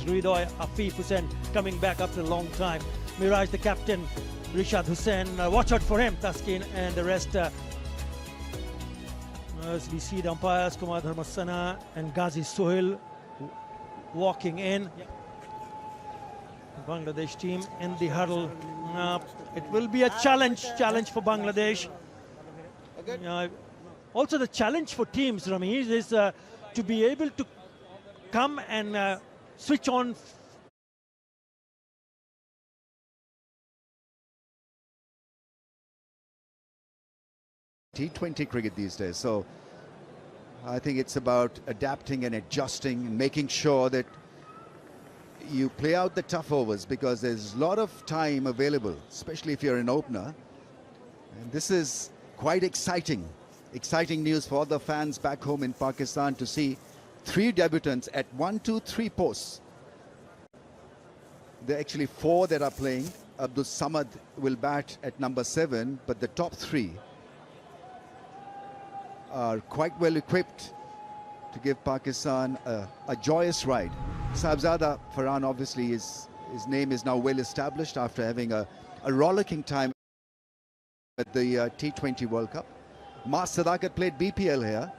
Ridoy Afif Hussain coming back after a long time. Miraj, the captain, Rishad Hussain, watch out for him, Taskin, and the rest. As we see the umpires, Kumar Dharmasana and Ghazi Sohail walking in. Bangladesh team in the huddle. It will be a challenge for Bangladesh. Also the challenge for teams, Ramesh, is to be able to come and switch on T20 cricket these days. So I think it's about adapting and adjusting and making sure that you play out the tough overs, because there's a lot of time available, especially if you're an opener. And this is quite exciting news for the fans back home in Pakistan to see 3 debutants at 1, 2, 3 posts. There are actually 4 that are playing. Abdul Samad will bat at number 7, but the top 3 are quite well equipped to give Pakistan a joyous ride. Sahibzada Farhan, obviously, his name is now well established after having a rollicking time at the T20 World Cup. Mas Sadakat played BPL here.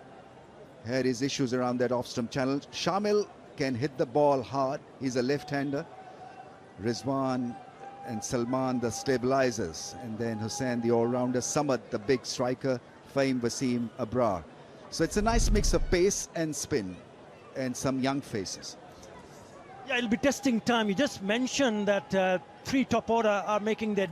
Had his issues around that off-stump channel. Shamil can hit the ball hard. He's a left-hander. Rizwan and Salman, the stabilizers. And then Hussain, the all-rounder. Samad, the big striker. Fahim, Wasim, Abrar. So it's a nice mix of pace and spin and some young faces. Yeah, it'll be testing time. You just mentioned that 3 top order are making their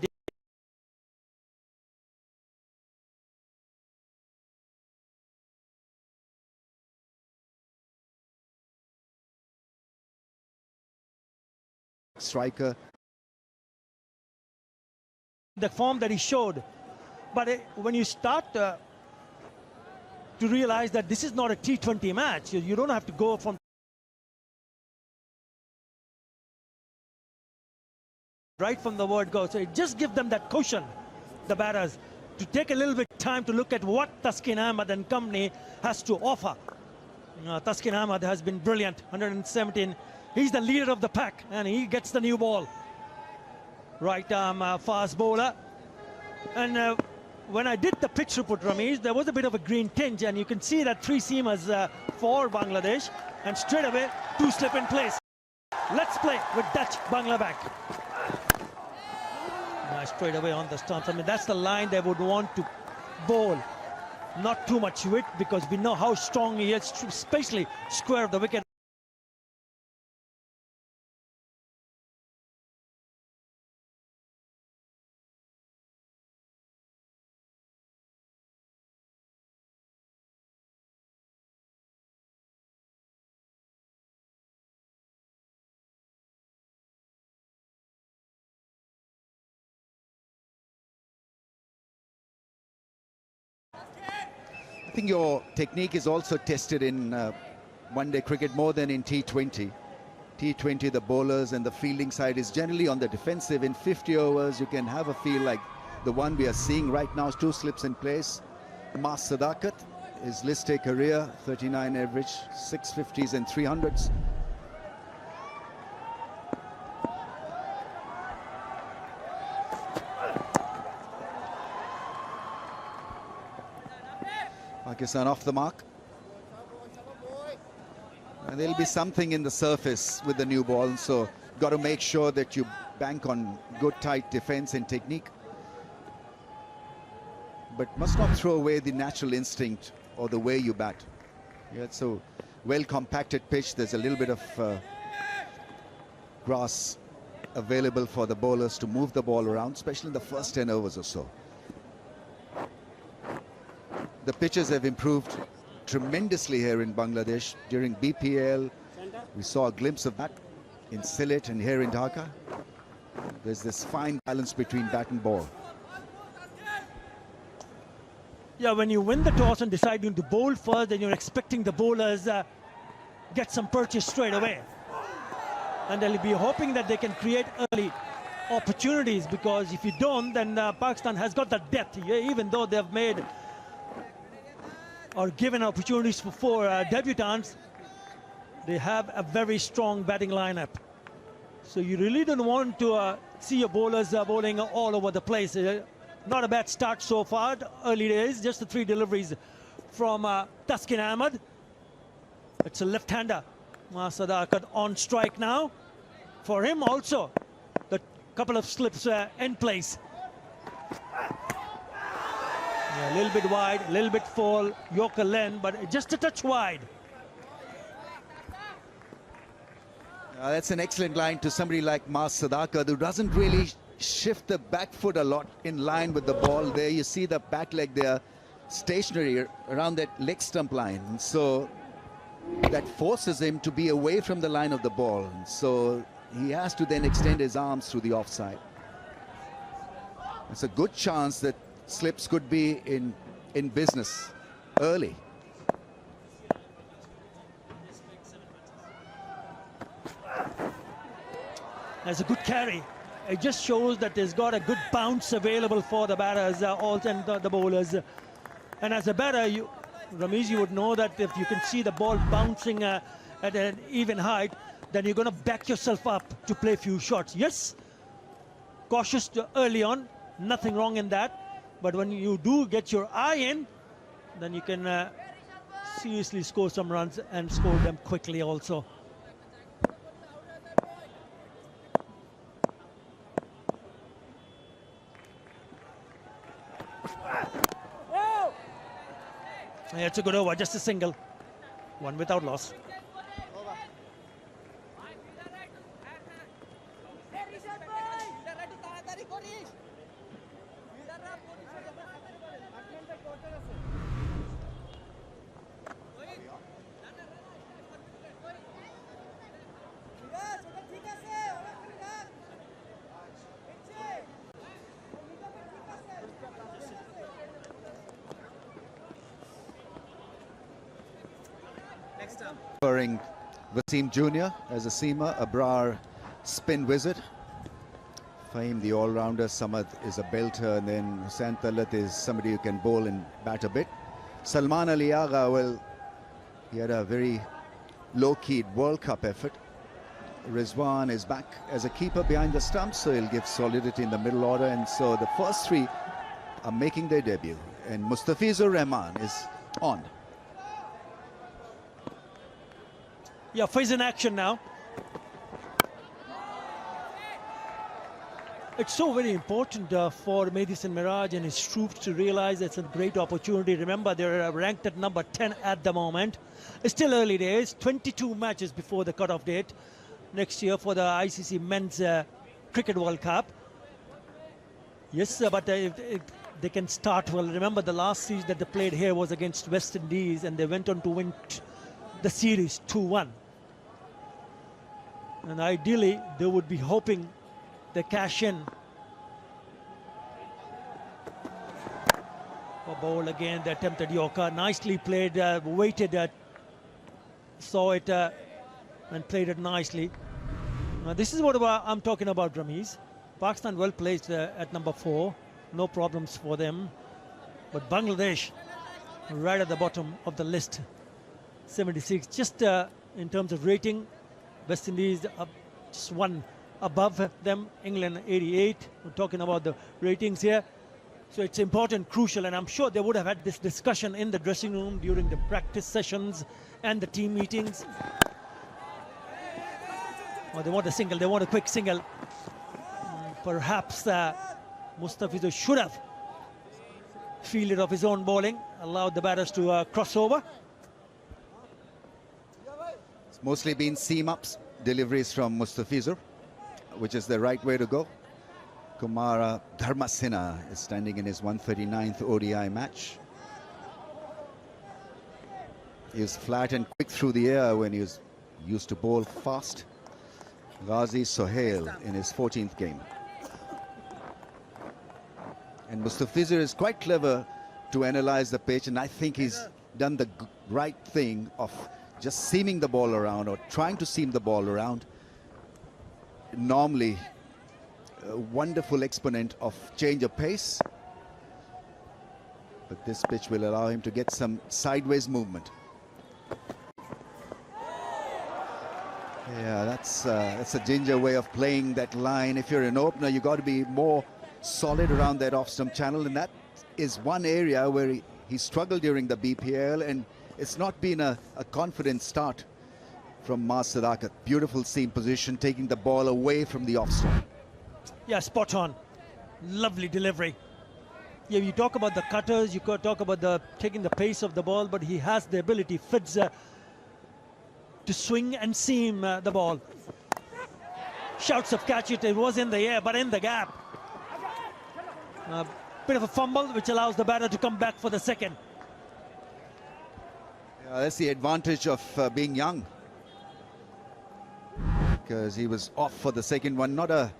striker. The form that he showed. But when you start to realize that this is not a T20 match, you don't have to go from right from the word go. So it just gives them that caution, the batters, to take a little bit time to look at what Taskin Ahmed and company has to offer. Taskin Ahmed has been brilliant, 117. He's the leader of the pack, and he gets the new ball. Right arm fast bowler. And when I did the pitch report, Ramesh, there was a bit of a green tinge, and you can see that 3 seamers for Bangladesh, and straight away 2 slip in place. Let's play with Dutch Bangla back. Straight away on the stumps. I mean, that's the line they would want to bowl. Not too much width, because we know how strong he is, especially square of the wicket. I think your technique is also tested in one-day cricket more than in T20. T20, the bowlers and the fielding side is generally on the defensive. In 50 overs, you can have a feel like the one we are seeing right now. 2 slips in place. Mas Sadakat, his list A career, 39 average, 650s and 300s. Pakistan off the mark. And there'll be something in the surface with the new ball, so got to make sure that you bank on good tight defense and technique, but must not throw away the natural instinct or the way you bat. Yeah, it's a well compacted pitch. There's a little bit of grass available for the bowlers to move the ball around, especially in the first 10 overs or so. The pitches have improved tremendously here in Bangladesh. During BPL, we saw a glimpse of that in Sylhet and here in Dhaka. There's this fine balance between bat and ball. Yeah, when you win the toss and decide to bowl first, then you're expecting the bowlers get some purchase straight away. And they'll be hoping that they can create early opportunities, because if you don't, then Pakistan has got that depth. Even though they've made or given opportunities for 4 debutants, they have a very strong batting lineup. So you really don't want to see your bowlers bowling all over the place. Not a bad start so far. Early days, just the 3 deliveries from Taskin Ahmed. It's a left-hander. Sadaqat on strike now. For him also, the couple of slips in place. Yeah, a little bit wide, a little bit full, Yorker length, but just a touch wide. That's an excellent line to somebody like Mas Sadaqat, who doesn't really shift the back foot a lot in line with the ball. There you see the back leg there, stationary around that leg stump line. And so that forces him to be away from the line of the ball. And so he has to then extend his arms through the offside. It's a good chance that slips could be in business early. That's a good carry. It just shows that there's got a good bounce available for the batters also and the bowlers. And as a batter, Ramesh, you would know that if you can see the ball bouncing at an even height, then you're going to back yourself up to play a few shots. Yes, cautious early on, nothing wrong in that. But when you do get your eye in, then you can seriously score some runs and score them quickly also. Yeah, it's a good over, just a single. One without loss. Wasim Jr. as a seamer, Abrar spin wizard, Fahim the all-rounder, Samad is a belter, and then Hussain Talat is somebody who can bowl and bat a bit. Salman Ali Agha, well, he had a very low-keyed World Cup effort. Rizwan is back as a keeper behind the stumps, so he'll give solidity in the middle order, and so the first 3 are making their debut, and Mustafizur Rahman is on. Yeah, Faiz in action now. It's so very important for Madison Miraj and his troops to realize it's a great opportunity. Remember, they're ranked at number 10 at the moment. It's still early days, 22 matches before the cutoff date next year for the ICC Men's Cricket World Cup. Yes, but they can start well. Remember, the last series that they played here was against West Indies, and they went on to win the series 2-1. And ideally, they would be hoping they cash in. For ball again, the attempted Yorker. Nicely played, waited, saw it and played it nicely. This is what I'm talking about, Ramesh. Pakistan well placed at number 4. No problems for them. But Bangladesh, right at the bottom of the list. 76. Just in terms of rating, West Indies just 1 above them, England 88. We're talking about the ratings here. So it's important, crucial, and I'm sure they would have had this discussion in the dressing room during the practice sessions and the team meetings. Oh, they want a single, they want a quick single. Perhaps Mustafizur should have fielded off his own bowling, allowed the batters to cross over. Mostly been seam-ups, deliveries from Mustafizur, which is the right way to go. Kumara Dharmasena is standing in his 139th ODI match. He was flat and quick through the air when he was used to bowl fast. Ghazi Sohail in his 14th game. And Mustafizur is quite clever to analyze the pitch, and I think he's done the right thing of just seaming the ball around or trying to seam the ball around. Normally a wonderful exponent of change of pace, but this pitch will allow him to get some sideways movement. Yeah, that's a ginger way of playing that line. If you're an opener, you got to be more solid around that off-stump channel, and that is one area where he struggled during the BPL, and it's not been a confident start from Mas Sadakat. Beautiful seam position, taking the ball away from the off-stump. Yeah, spot on. Lovely delivery. Yeah, you talk about the cutters, you could talk about the taking the pace of the ball, but he has the ability, Fitz, to swing and seam the ball. Shouts of catch it, it was in the air, but in the gap. A bit of a fumble, which allows the batter to come back for the second. Yeah, that's the advantage of being young, because he was off for the second one. Not a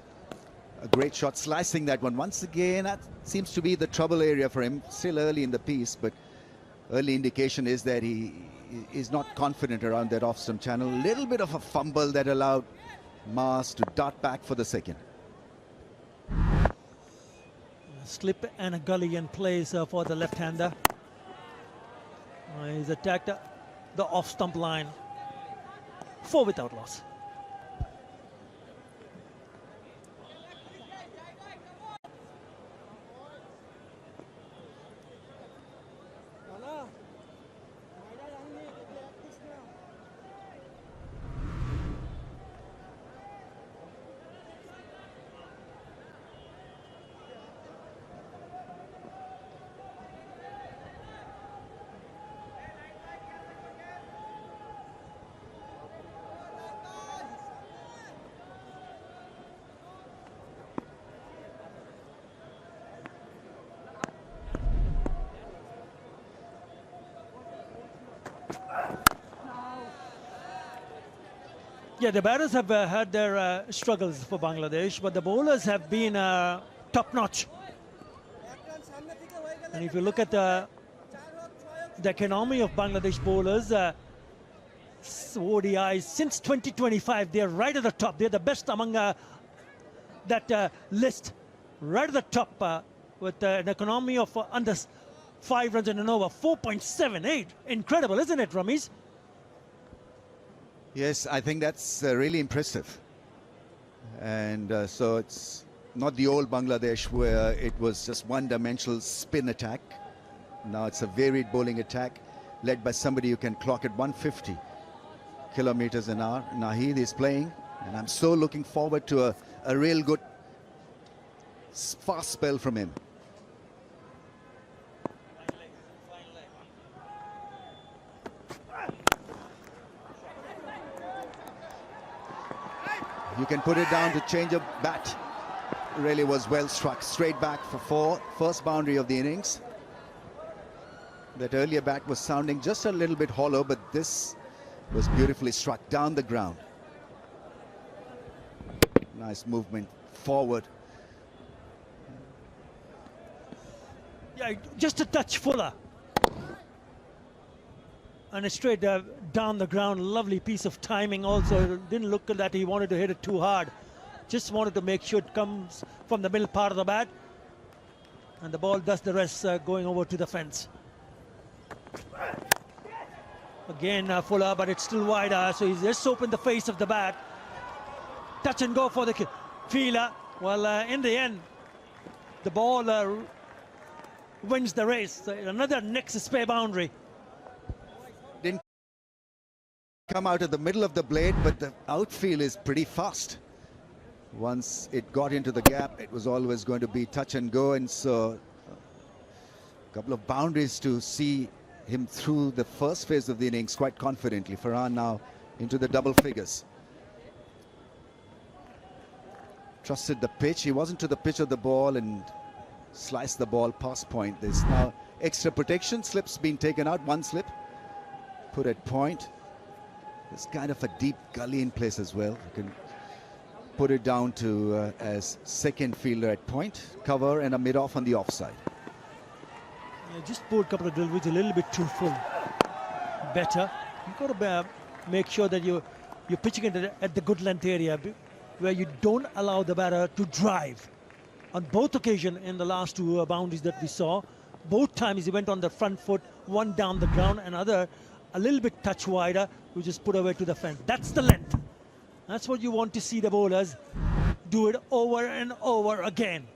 great shot, slicing that one. Once again, that seems to be the trouble area for him. Still early in the piece, but early indication is that he is not confident around that off-stump channel. A little bit of a fumble that allowed Mas to dart back for the second. A slip and a gully in place for the left-hander. He's attacked the off-stump line. 4 without loss. Yeah, the batters have had their struggles for Bangladesh, but the bowlers have been top-notch. And if you look at the economy of Bangladesh bowlers, ODIs since 2025, they're right at the top. They're the best among that list, right at the top with an economy of under 5 runs and over, 4.78. Incredible, isn't it, Ramesh? Yes, I think that's really impressive. And so it's not the old Bangladesh where it was just one-dimensional spin attack. Now it's a varied bowling attack led by somebody who can clock at 150 kilometers an hour. Nahid is playing, and I'm so looking forward to a real good fast spell from him. You can put it down to change of bat. Really was well struck. Straight back for 4. First boundary of the innings. That earlier bat was sounding just a little bit hollow, but this was beautifully struck down the ground. Nice movement forward. Yeah, just a touch fuller. And it's straight down the ground. Lovely piece of timing also. It didn't look that he wanted to hit it too hard. Just wanted to make sure it comes from the middle part of the bat. And the ball does the rest, going over to the fence. Again, fuller, but it's still wider. So he's just opened the face of the bat. Touch and go for the fielder. Well, in the end, the ball wins the race. So another next spare boundary. Didn't come out of the middle of the blade, but the outfield is pretty fast. Once it got into the gap, it was always going to be touch and go, and so a couple of boundaries to see him through the first phase of the innings quite confidently. Farhan now into the double figures. Trusted the pitch. He wasn't to the pitch of the ball and sliced the ball past point. There's now extra protection. Slips being taken out. One slip put at point. There's kind of a deep gully in place as well. You can put it down to as second fielder at point, cover, and a mid-off on the offside. Yeah, just pulled a couple of deliveries a little bit too full. Better. You've got to make sure that you're pitching it at the good length area where you don't allow the batter to drive. On both occasions in the last 2 boundaries that we saw, both times he went on the front foot, one down the ground, another a little bit touch wider, which is put away to the fence. That's the length. That's what you want to see the bowlers do it over and over again.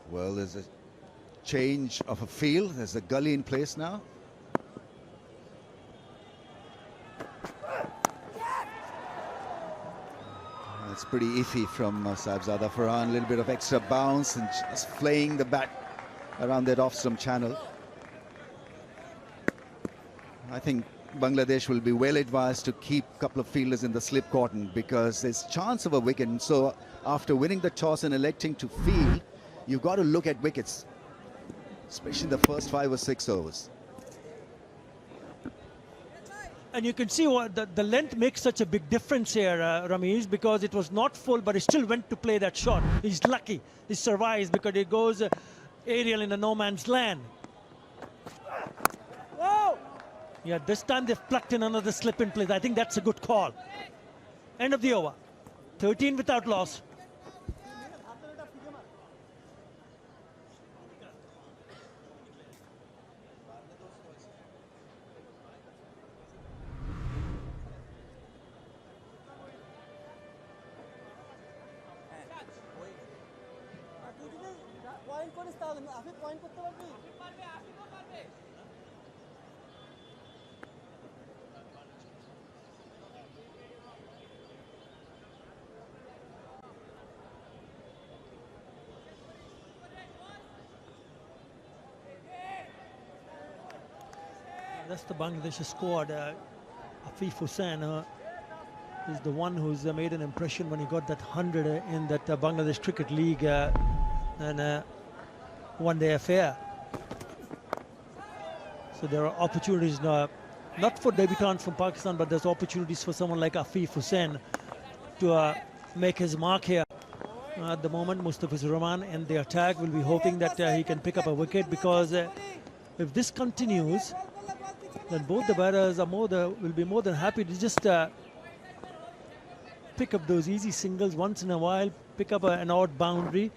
Well, there's a change of a field. There's a gully in place now. It's pretty iffy from Sahibzada Farhan. A little bit of extra bounce and just flaying the bat around that off-stump channel. I think Bangladesh will be well advised to keep a couple of fielders in the slip cordon because there's chance of a wicket. And so after winning the toss and electing to field, you've got to look at wickets, especially the first 5 or 6 overs. And you can see what the length makes such a big difference here, Ramesh, because it was not full, but he still went to play that shot. He's lucky. He survives because it goes aerial in a no man's land. Whoa! Yeah, this time they've plucked in another slip in place. I think that's a good call. End of the over. 13 without loss. That's the Bangladesh squad. Afif Hussain is the one who's made an impression when he got that 100 in that Bangladesh Cricket League and one-day affair. So there are opportunities now, not for debutants from Pakistan, but there's opportunities for someone like Afif Hussain to make his mark here. At the moment, Mustafizur Rahman and the attack will be hoping that he can pick up a wicket, because if this continues, then both the batters are will be more than happy to just pick up those easy singles once in a while, pick up an odd boundary,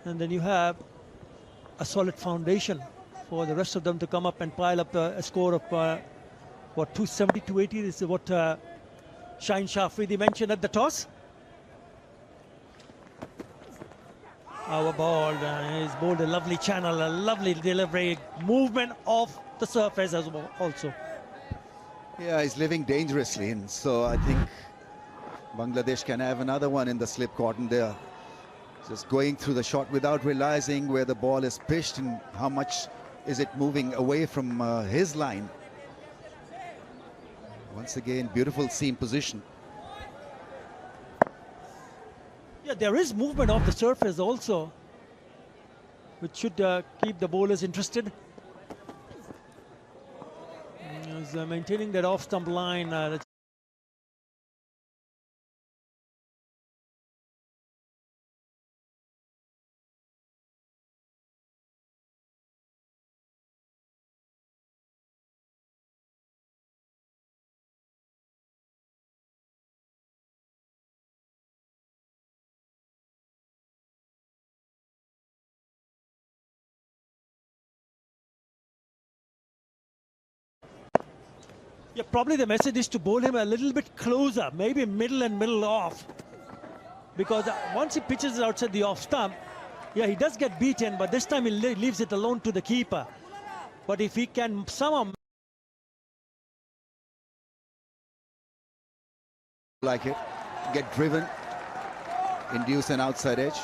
and then you have a solid foundation for the rest of them to come up and pile up a score of what, 270, 280. This is what Shaheen Shafridi mentioned at the toss. Our ball, he's bowled a lovely channel, a lovely delivery, movement of the surface as well also. Yeah, he's living dangerously, and so I think Bangladesh can have another one in the slip cordon there. Just going through the shot without realizing where the ball is pitched and how much is it moving away from his line. Once again, beautiful seam position. Yeah, there is movement off the surface also, which should keep the bowlers interested. He's maintaining that off-stump line. Yeah, probably the message is to bowl him a little bit closer, maybe middle and middle off. Because once he pitches it outside the off stump, yeah, he does get beaten, but this time he leaves it alone to the keeper. But if he can somehow... like it, get driven, induce an outside edge.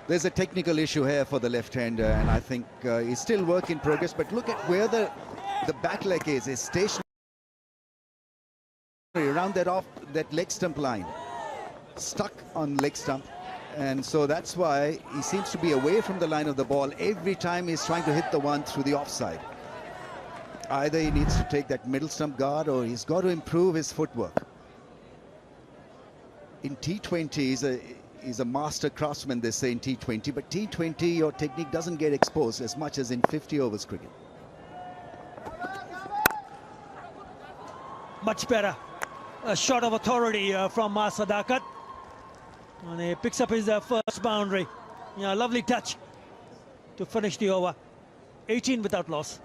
There's a technical issue here for the left-hander, and I think he's still work in progress, but look at where the back leg is stationary around that leg stump line, stuck on leg stump, and so that's why he seems to be away from the line of the ball every time he's trying to hit the one through the offside. Either he needs to take that middle stump guard, or he's got to improve his footwork. In T20, he's a master craftsman, they say, in T20, but T20 your technique doesn't get exposed as much as in 50 overs cricket. Much better. A shot of authority from Sadakat. And he picks up his first boundary. Yeah, lovely touch to finish the over. 18 without loss.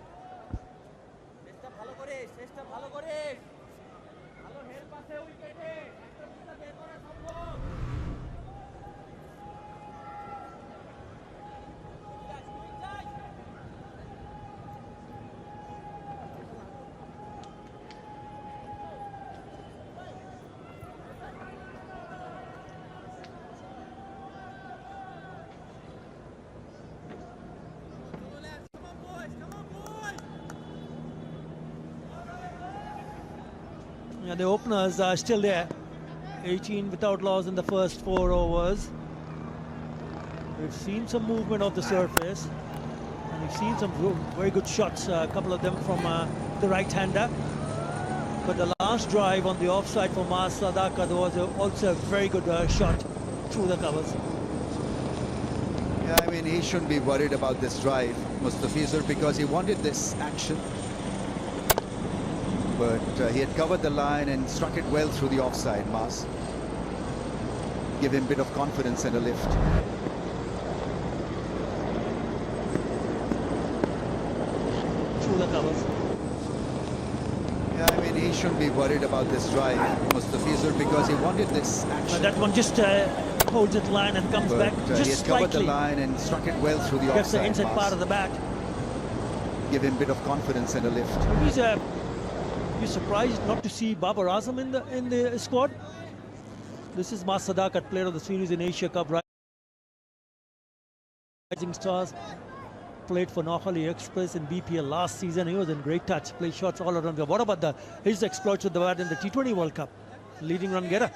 Yeah, the openers are still there. 18 without loss in the first 4 overs. We've seen some movement of the surface. And we've seen some very good shots, a couple of them from the right-hander. But the last drive on the offside for Sadaka was also a very good shot through the covers. Yeah, I mean, he shouldn't be worried about this drive, Mustafizur, because he wanted this action. But he had covered the line and struck it well through the offside, Mas. Give him a bit of confidence and a lift. Through the covers. Yeah, I mean, he shouldn't be worried about this drive, Mustafizur, because he wanted this action. That one just holds it line and comes back just he had slightly. covered the line and struck it well through the Gets offside, the inside Mas. part of the bat. Give him a bit of confidence and a lift. You're surprised not to see Babar Azam in the squad. This is Mas Sadakat, player of the series in Asia Cup. Rising Stars. Played for Nohali Express in BPL last season. He was in great touch. Play shots all around. What about his exploits with the bat in the T20 World Cup? Leading run getter.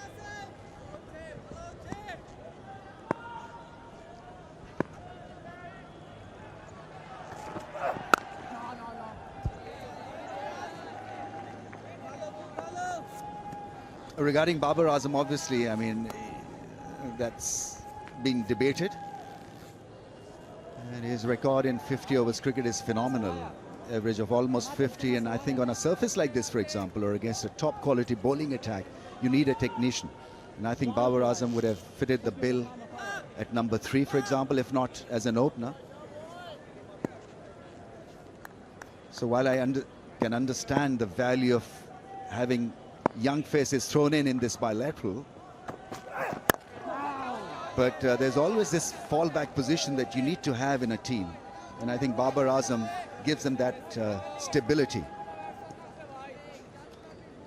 Regarding Babar Azam, obviously, I mean, that's being debated. And his record in 50 overs cricket is phenomenal. Average of almost 50. And I think on a surface like this, for example, or against a top quality bowling attack, you need a technician. And I think Babar Azam would have fitted the bill at number 3, for example, if not as an opener. So while I can understand the value of having young faces thrown in this bilateral, but there's always this fallback position that you need to have in a team, and I think Babar Azam gives them that stability.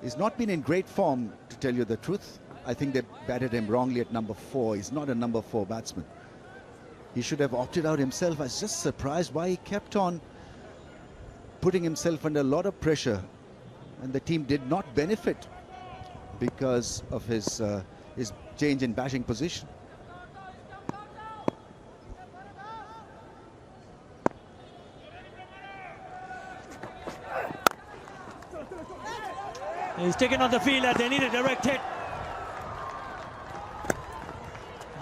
He's not been in great form, to tell you the truth. I think they batted him wrongly at number 4. He's not a number 4 batsman. He should have opted out himself. I was just surprised why he kept on putting himself under a lot of pressure, and the team did not benefit because of his change in batting position. He's taken on the fielder. They need a direct hit.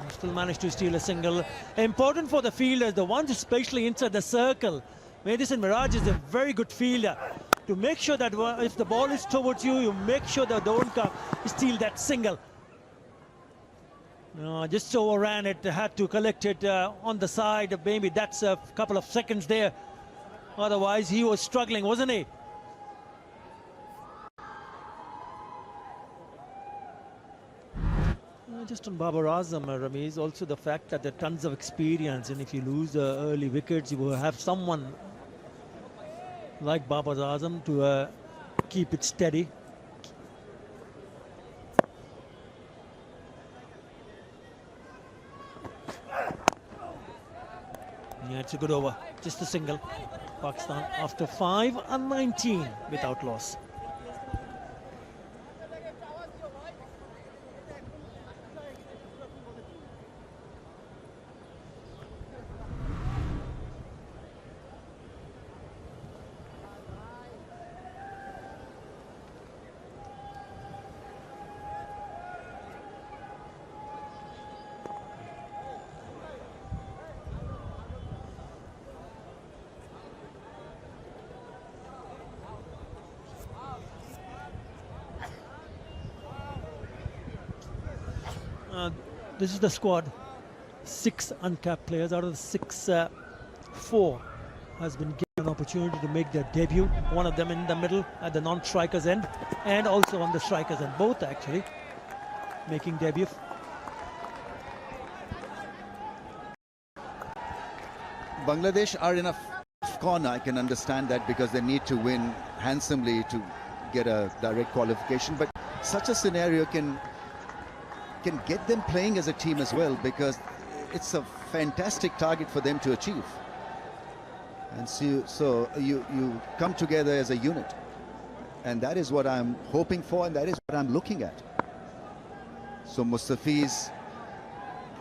Still managed to steal a single. Important for the fielders, the ones especially inside the circle. Madison Mirage is a very good fielder. To make sure that if the ball is towards you, you make sure that don't steal that single. Just overran it, had to collect it on the side. Maybe that's a couple of seconds there. Otherwise, he was struggling, wasn't he? Just on Babar Azam, Ramiz, also the fact that there are tons of experience, and if you lose early wickets, you will have someone like Babar Azam to keep it steady. Yeah, it's a good over. Just a single. Pakistan after 5 and 19 without loss. This is the squad. 6 uncapped players. Out of the 6, 4 has been given an opportunity to make their debut. One of them in the middle at the non-strikers end, and also on the strikers end. Both actually making debut. Bangladesh are in a corner. I can understand that because they need to win handsomely to get a direct qualification. But such a scenario can get them playing as a team as well, because it's a fantastic target for them to achieve. And so you come together as a unit, and that is what I'm hoping for, and that is what I'm looking at. So Mustafiz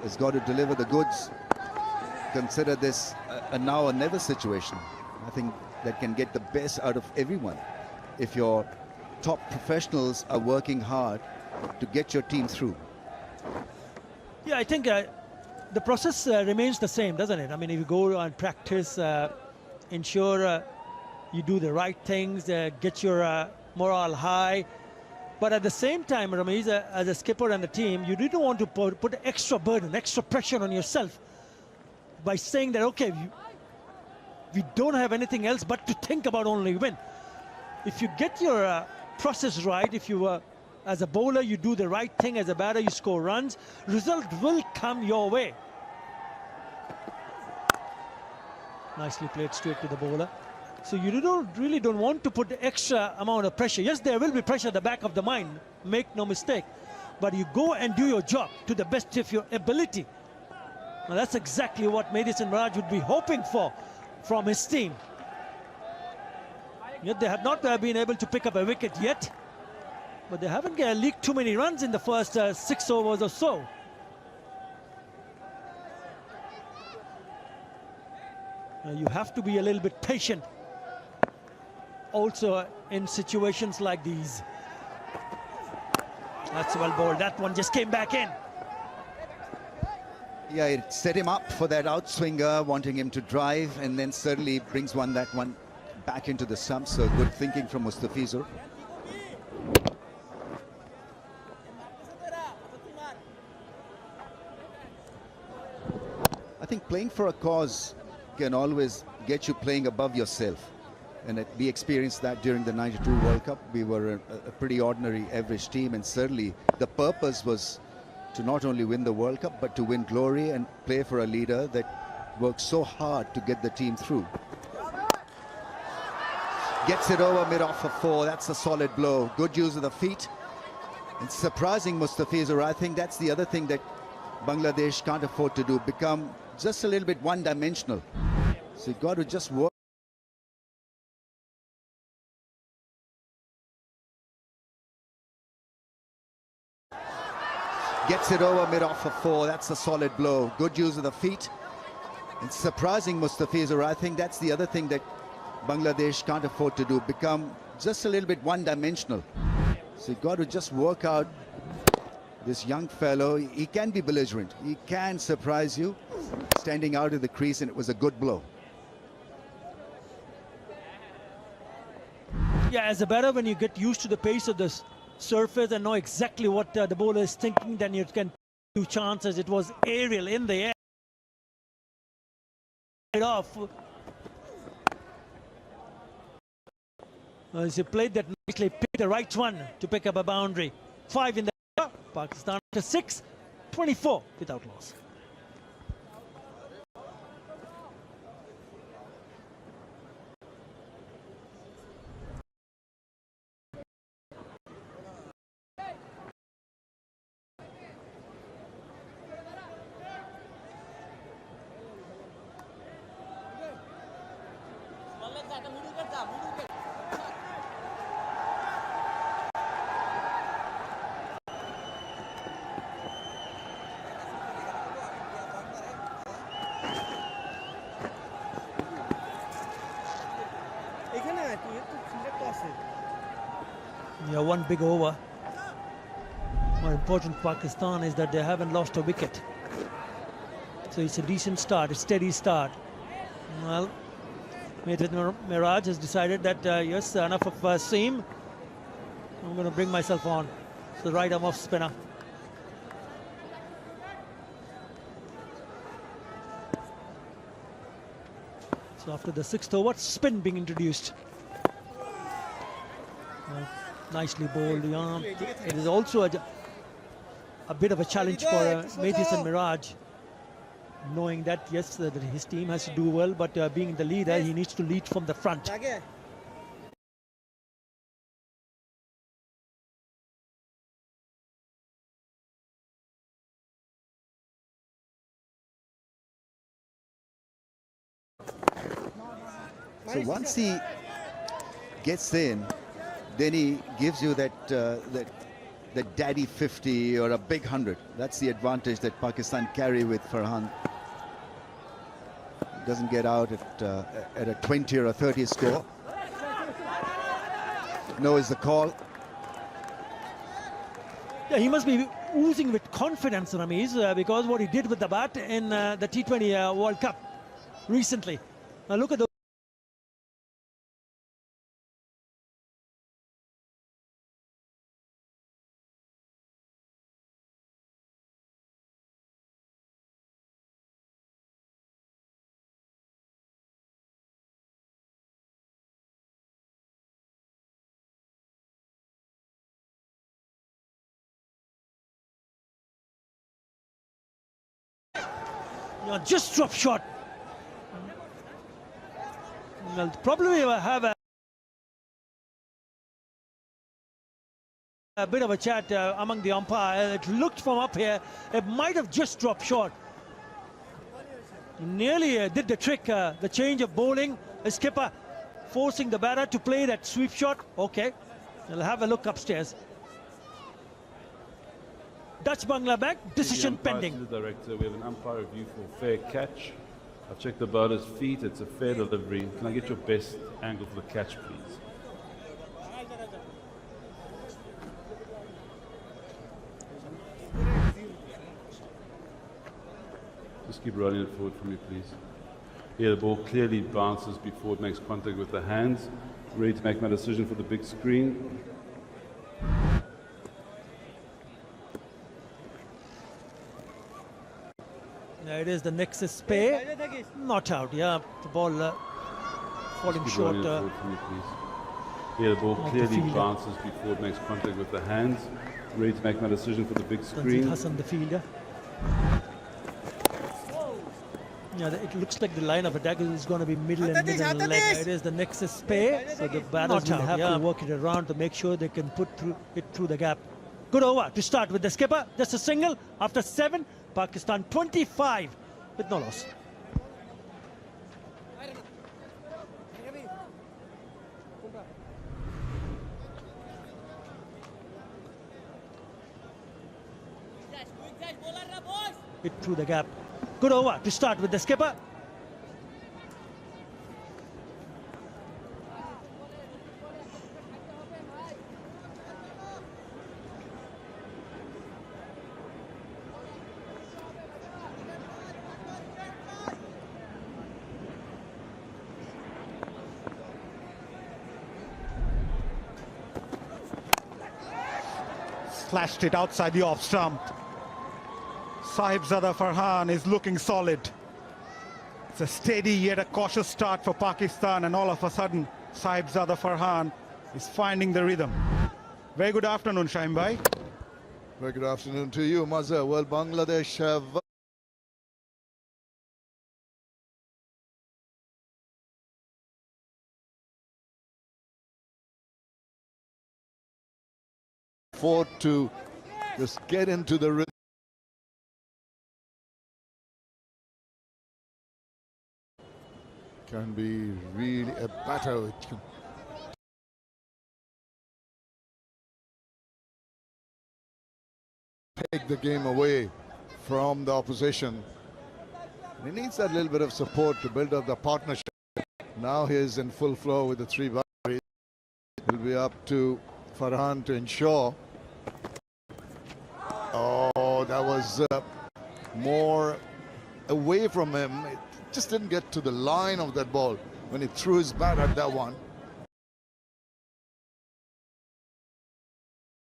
has got to deliver the goods. Consider this a now or never situation. I think that can get the best out of everyone if your top professionals are working hard to get your team through. Yeah, I think the process remains the same, doesn't it? I mean, if you go and practice, ensure you do the right things, get your morale high. But at the same time, Ramesh, as a skipper and the team, you didn't want to put extra burden, extra pressure on yourself by saying that, okay, we don't have anything else but to think about only win. If you get your process right, if you, as a bowler, you do the right thing, as a batter, you score runs, result will come your way. Nicely played straight to the bowler. So you really don't want to put the extra amount of pressure. Yes, there will be pressure at the back of the mind, make no mistake. But you go and do your job to the best of your ability. Now that's exactly what Madison Raj would be hoping for from his team. Yet they have not been able to pick up a wicket yet. But they haven't leaked too many runs in the first 6 overs or so. Now you have to be a little bit patient also in situations like these. That's well bowled. That one just came back in. Yeah, it set him up for that outswinger, wanting him to drive, and then certainly brings that one back into the stumps. So good thinking from Mustafizur. I think playing for a cause can always get you playing above yourself. And we experienced that during the '92 World Cup. We were a pretty ordinary, average team, and certainly the purpose was to not only win the World Cup, but to win glory and play for a leader that worked so hard to get the team through. Gets it over mid-off for 4. That's a solid blow. Good use of the feet. And surprising Mustafizur. I think that's the other thing that Bangladesh can't afford to do, become just a little bit one-dimensional. So you've got to just work. Gets it over mid-off for 4. That's a solid blow. Good use of the feet. And surprising Mustafizur. I think that's the other thing that Bangladesh can't afford to do, become just a little bit one-dimensional. So you've got to just work out this young fellow. He can be belligerent. He can surprise you, standing out of the crease, and it was a good blow. Yeah, as a batter, when you get used to the pace of this surface and know exactly what the bowler is thinking, then you can do chances. It was aerial in the air. Off. As he played that nicely, picked the right one to pick up a boundary. 5 in the Pakistan to 6, 24 without loss. Yeah, one big over. More important for Pakistan is that they haven't lost a wicket. So it's a decent start, a steady start. Well, Miraj has decided that, yes, enough of seam. I'm going to bring myself on. So right arm off spinner. So after the 6th over, spin being introduced. Nicely bowled. Yeah. It is also a bit of a challenge for Mathis and Miraj, knowing that yes, that his team has to do well, but being the leader, he needs to lead from the front. So once he gets in, then he gives you that daddy 50 or a big 100. That's the advantage that Pakistan carry with Farhan. Doesn't get out at a 20 or a 30 score. No is the call. Yeah, he must be oozing with confidence, Rameez, because what he did with the bat in the T20 World Cup recently. Now look at the just drop shot. Well, probably have a bit of a chat among the umpire. It looked from up here, it might have just dropped short. Nearly did the trick, the change of bowling. A skipper forcing the batter to play that sweep shot. Okay, we'll have a look upstairs. Dutch Bangla back, decision pending. To the director, we have an umpire review for fair catch. I've checked the bowler's feet, it's a fair delivery. Can I get your best angle for the catch, please? Just keep rolling it forward for me, please. Yeah, the ball clearly bounces before it makes contact with the hands. Ready to make my decision for the big screen. It is the Nexus spare. Not out, yeah. The ball falling short. Yeah, the ball clearly bounces before it makes contact with the hands. Ready to make my decision for the big screen. Hassan, the fielder. Yeah, it looks like the line of attack is going to be middle and middle leg. It is the Nexus spare, so the batters will have to work it around to make sure they can put it through the gap. Good over to start with the skipper. Just a single after 7. Pakistan 25 with no loss. It through the gap. Good over to start with the skipper. Slashed it outside the off stump. Sahibzada Farhan is looking solid. It's a steady yet a cautious start for Pakistan, and all of a sudden Sahibzada Farhan is finding the rhythm. Very good afternoon, Shaim bhai. Very good afternoon to you, Mazhar. Well, Bangladesh have fought to just get into the rhythm. Can be really a battle. It can take the game away from the opposition. He needs that little bit of support to build up the partnership. Now he's in full flow with the 3 boundaries. It'll be up to Farhan to ensure. Oh, that was more away from him. It just didn't get to the line of that ball when he threw his bat at that one.